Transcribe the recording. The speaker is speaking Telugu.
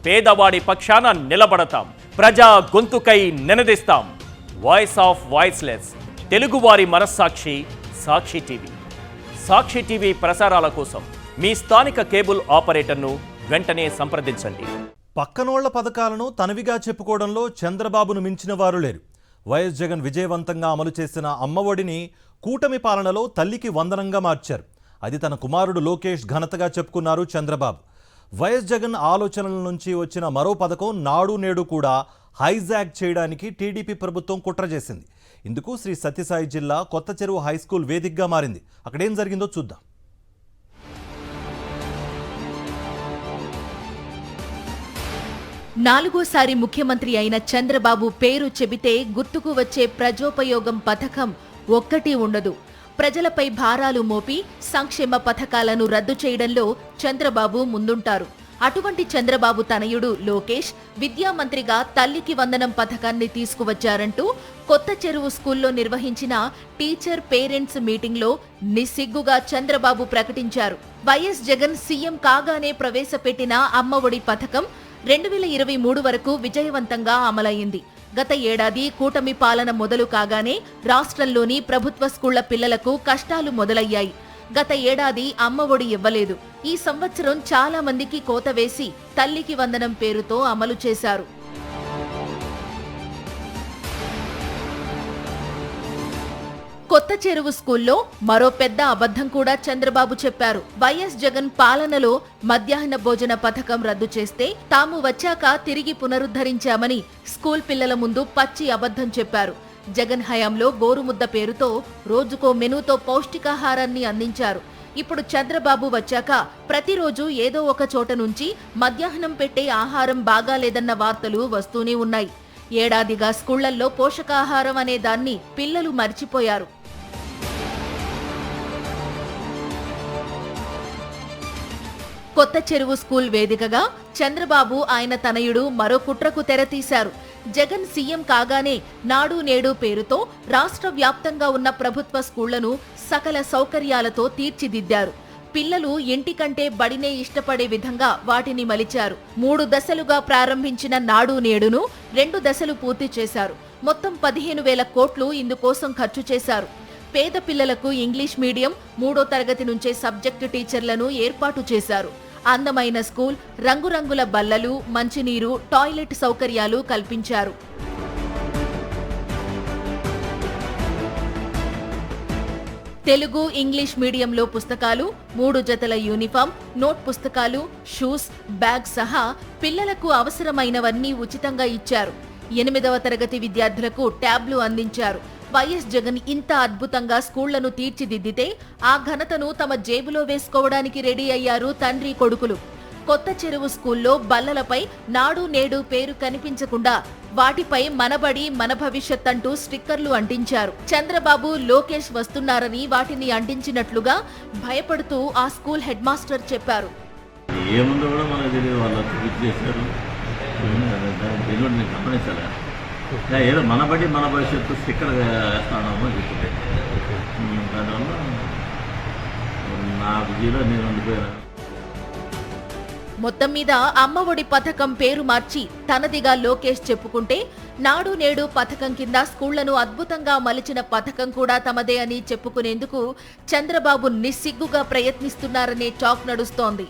పేదవాడి పక్షాన నిలబడతాం, ప్రజా గొంతుకై నినదిస్తాం. వాయిస్ ఆఫ్ వాయిస్లెస్, తెలుగువారి మనస్సాక్షి సాక్షి టీవీ. సాక్షి టీవీ ప్రసారాల కోసం మీ స్థానిక కేబుల్ ఆపరేటర్ను వెంటనే సంప్రదించండి. పక్కనోళ్ల పథకాలను తనవిగా చెప్పుకోవడంలో చంద్రబాబును మించిన వారు లేరు. వైఎస్ జగన్ విజయవంతంగా అమలు చేసిన అమ్మఒడిని కూటమి పాలనలో తల్లికి వందనంగా మార్చారు. అది తన కుమారుడు లోకేష్ ఘనతగా చెప్పుకున్నారు చంద్రబాబు. వైఎస్ జగన్ ఆలోచనల నుంచి వచ్చిన మరో పథకం నాడు నేడు కూడా హైజాక్ చేయడానికి టీడీపీ ప్రభుత్వం కుట్ర చేసింది. ఇందుకు శ్రీ సత్యసాయి జిల్లా కొత్త చెరువు హైస్కూల్ వేదికగా మారింది. అక్కడేం జరిగిందో చూద్దాం. నాలుగోసారి ముఖ్యమంత్రి అయిన చంద్రబాబు పేరు చెబితే గుర్తుకు వచ్చే ప్రజోపయోగం పథకం ఒక్కటి ఉండదు. ప్రజలపై భారాలు మోపి సంక్షేమ పథకాలను రద్దు చేయడంలో చంద్రబాబు ముందుంటారు. అటువంటి చంద్రబాబు తనయుడు లోకేష్ విద్యామంత్రిగా తల్లికి వందనం పథకాన్ని తీసుకువచ్చారంటూ కొత్త చెరువు స్కూల్లో నిర్వహించిన టీచర్ పేరెంట్స్ మీటింగ్లో నిస్సిగ్గుగా చంద్రబాబు ప్రకటించారు. వైఎస్ జగన్ సీఎం కాగానే ప్రవేశపెట్టిన అమ్మఒడి పథకం 2023 వరకు విజయవంతంగా అమలయ్యింది. గత ఏడాది కూటమి పాలన మొదలు కాగానే రాష్ట్రంలోని ప్రభుత్వ స్కూళ్ల పిల్లలకు కష్టాలు మొదలయ్యాయి. గత ఏడాది అమ్మఒడి ఇవ్వలేదు. ఈ సంవత్సరం చాలా మందికి కోత వేసి తల్లికి వందనం పేరుతో అమలు చేశారు. కొత్త చెరువు స్కూల్లో మరో పెద్ద అబద్ధం కూడా చంద్రబాబు చెప్పారు. వైఎస్ జగన్ పాలనలో మధ్యాహ్న భోజన పథకం రద్దు చేస్తే తాము వచ్చాక తిరిగి పునరుద్ధరించామని స్కూల్ పిల్లల ముందు పచ్చి అబద్ధం చెప్పారు. జగన్ హయాంలో గోరుముద్ద పేరుతో రోజుకో మెనూతో పౌష్టికాహారాన్ని అందించారు. ఇప్పుడు చంద్రబాబు వచ్చాక ప్రతిరోజు ఏదో ఒక చోట నుంచి మధ్యాహ్నం పెట్టే ఆహారం బాగాలేదన్న వార్తలు వస్తూనే ఉన్నాయి. ఏడాదిగా స్కూళ్లల్లో పోషకాహారం అనే దాన్ని పిల్లలు మర్చిపోయారు. కొత్త చెరువు స్కూల్ వేదికగా చంద్రబాబు ఆయన తనయుడు మరో కుట్రకు తెరతీశారు. జగన్ సీఎం కాగానే నాడు నేడు పేరుతో రాష్ట్ర వ్యాప్తంగా ఉన్న ప్రభుత్వ స్కూళ్లను సకల సౌకర్యాలతో తీర్చిదిద్దారు. పిల్లలు ఇంటికంటే బడినే ఇష్టపడే విధంగా వాటిని మలిచారు. 3 దశలుగా ప్రారంభించిన నాడు నేడును 2 దశలు పూర్తి చేశారు. మొత్తం 15,000 కోట్లు ఇందుకోసం ఖర్చు చేశారు. పేద పిల్లలకు ఇంగ్లీష్ మీడియం 3వ తరగతి నుంచే సబ్జెక్టు టీచర్లను ఏర్పాటు చేశారు. అందమైన స్కూల్, రంగురంగుల బల్లలు, మంచినీరు, టాయిలెట్ సౌకర్యాలు కల్పించారు. తెలుగు, ఇంగ్లీష్ మీడియంలో పుస్తకాలు, 3 జతల యూనిఫామ్, నోట్ పుస్తకాలు, షూస్, బ్యాగ్ సహా పిల్లలకు అవసరమైనవన్నీ ఉచితంగా ఇచ్చారు. 8వ తరగతి విద్యార్థులకు ట్యాబ్లు అందించారు. వైఎస్ జగన్ ఇంత అద్భుతంగా స్కూళ్లను తీర్చిదిద్దితే ఆ ఘనతను తమ జేబులో వేసుకోవడానికి రెడీ అయ్యారు తండ్రి కొడుకులు. కొత్త చెరువు స్కూల్లో బల్లలపై నాడు నేడు పేరు కనిపించకుండా వాటిపై మనబడి మన భవిష్యత్ అంటూ స్టిక్కర్లు అంటించారు. చంద్రబాబు, లోకేష్ వస్తున్నారని వాటిని అంటించినట్లుగా భయపడుతూ ఆ స్కూల్ హెడ్ మాస్టర్ చెప్పారు. ఏదో మనబడి మన భవిష్యత్తు స్టిక్కర్ వేస్తాను చెప్తే దానివల్ల నా విజయలో నేను ఉండిపోయాను. మొత్తం మీద అమ్మఒడి పథకం పేరు మార్చి తనదిగా లోకేష్ చెప్పుకుంటే, నాడు నేడు పథకం కింద స్కూళ్లను అద్భుతంగా మలిచిన పథకం కూడా తమదే అని చెప్పుకునేందుకు చంద్రబాబు నిస్సిగ్గుగా ప్రయత్నిస్తున్నారనే టాక్ నడుస్తోంది.